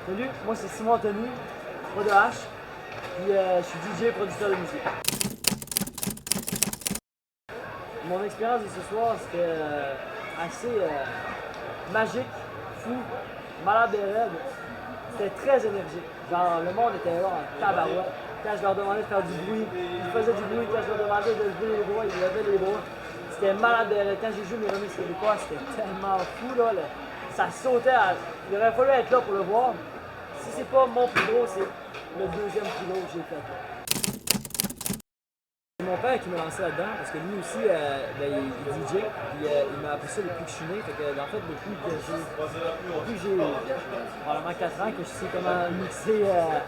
Salut, moi c'est Simon Anthony, pas de H, puis je suis DJ et producteur de musique. Mon expérience de ce soir, c'était assez magique, fou, malade de rêve. C'était très énergique. Genre, le monde était là en tabarouette. Quand je leur demandais de faire du bruit, ils faisaient du bruit. Quand je leur demandais de lever les bras, ils levaient les bras. C'était malade de rêve. Quand j'ai joué mes remixes québécois, c'était tellement fou, là. Ça sautait. Il aurait fallu être là pour le voir. Si c'est pas mon plus gros, c'est le deuxième plus gros que j'ai fait. C'est mon père qui m'a lancé là-dedans, parce que lui aussi, il est DJ, puis il m'a appris ça depuis que je suis né. Fait que, en fait, depuis que j'ai probablement 4 ans que je sais comment mixer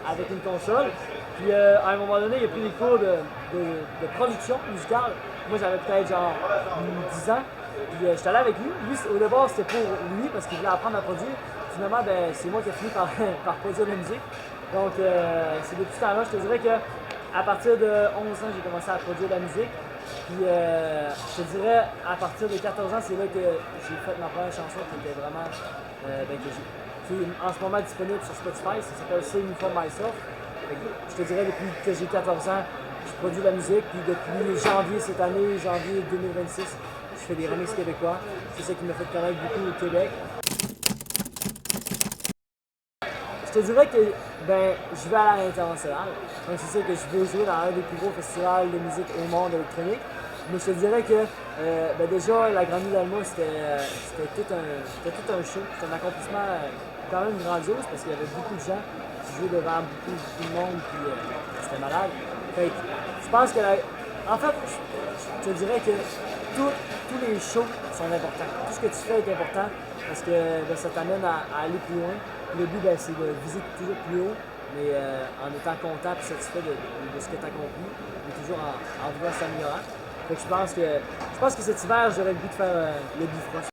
avec une console. Puis à un moment donné, il a pris des cours de production musicale. Moi, j'avais peut-être genre 10 ans. Puis j'étais allé avec lui. Lui, au départ, c'était pour lui, parce qu'il voulait apprendre à produire. Finalement, ben, c'est moi qui ai fini par, par produire de la musique. Donc, c'est depuis ce temps-là, je te dirais que à partir de 11 ans, j'ai commencé à produire de la musique. Puis je te dirais, à partir de 14 ans, c'est là que j'ai fait ma première chanson qui était vraiment, qui est en ce moment disponible sur Spotify. Ça s'appelle Sing For Myself. Je te dirais, depuis que j'ai 14 ans, je produis de la musique. Puis depuis janvier cette année, janvier 2026, je fais des remixes québécois. C'est ça qui m'a fait connaître beaucoup au Québec. Je te dirais que je vais à l'international. Donc c'est sûr que je veux jouer dans un des plus gros festivals de musique au monde électronique. Mais je te dirais que déjà, la Grammy d'Alma, c'était tout un show. C'était un accomplissement quand même grandiose parce qu'il y avait beaucoup de gens qui jouaient devant beaucoup de monde, puis c'était malade. Fait que, je pense que, en fait, je te dirais que tous les shows sont importants. Tout ce que tu fais est important parce que ça t'amène à aller plus loin. Le but, c'est de viser toujours plus haut, mais en étant content et satisfait de ce que tu as accompli, mais toujours en voulant s'améliorer. Je pense que cet hiver, j'aurais le goût de faire le bifrost.